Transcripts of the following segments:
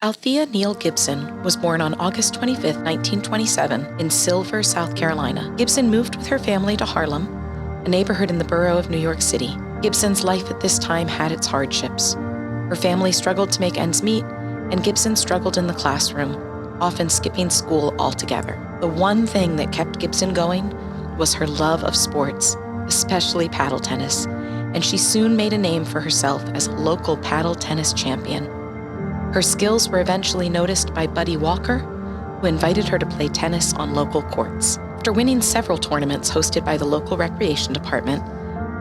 Althea Neal Gibson was born on August 25, 1927, in Silver, South Carolina. Gibson moved with her family to Harlem, a neighborhood in the borough of New York City. Gibson's life at this time had its hardships. Her family struggled to make ends meet, and Gibson struggled in the classroom, often skipping school altogether. The one thing that kept Gibson going was her love of sports, especially paddle tennis, and she soon made a name for herself as a local paddle tennis champion. Her skills were eventually noticed by Buddy Walker, who invited her to play tennis on local courts. After winning several tournaments hosted by the local recreation department,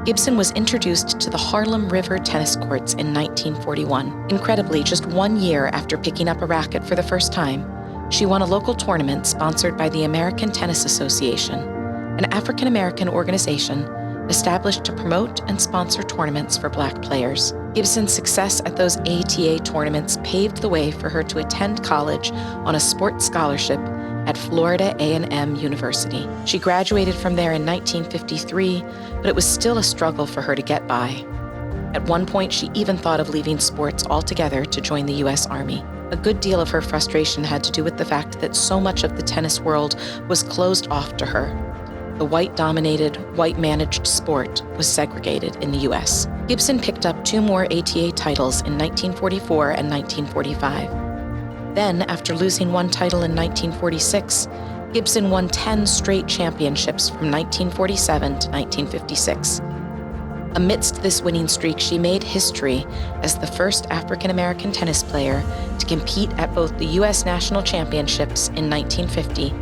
Gibson was introduced to the Harlem River tennis courts in 1941. Incredibly, just 1 year after picking up a racket for the first time, she won a local tournament sponsored by the American Tennis Association, an African-American organization established to promote and sponsor tournaments for Black players. Gibson's success at those ATA tournaments paved the way for her to attend college on a sports scholarship at Florida A&M University. She graduated from there in 1953, but it was still a struggle for her to get by. At one point, she even thought of leaving sports altogether to join the U.S. Army. A good deal of her frustration had to do with the fact that so much of the tennis world was closed off to her. The white-dominated, white-managed sport was segregated in the U.S. Gibson picked up 2 more ATA titles in 1944 and 1945. Then, after losing 1 title in 1946, Gibson won 10 straight championships from 1947 to 1956. Amidst this winning streak, she made history as the first African-American tennis player to compete at both the U.S. National Championships in 1950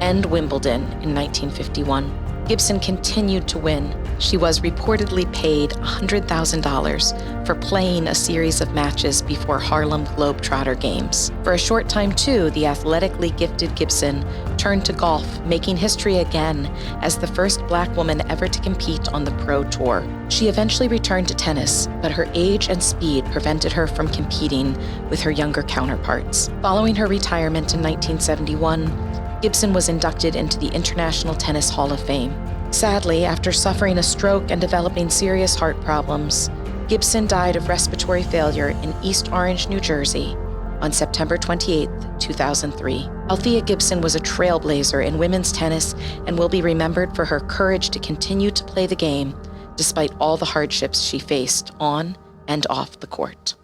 and Wimbledon in 1951. Gibson continued to win. She was reportedly paid $100,000 for playing a series of matches before Harlem Globetrotter Games. For a short time, too, the athletically gifted Gibson turned to golf, making history again as the first Black woman ever to compete on the Pro Tour. She eventually returned to tennis, but her age and speed prevented her from competing with her younger counterparts. Following her retirement in 1971, Gibson was inducted into the International Tennis Hall of Fame. Sadly, after suffering a stroke and developing serious heart problems, Gibson died of respiratory failure in East Orange, New Jersey, on September 28, 2003. Althea Gibson was a trailblazer in women's tennis and will be remembered for her courage to continue to play the game despite all the hardships she faced on and off the court.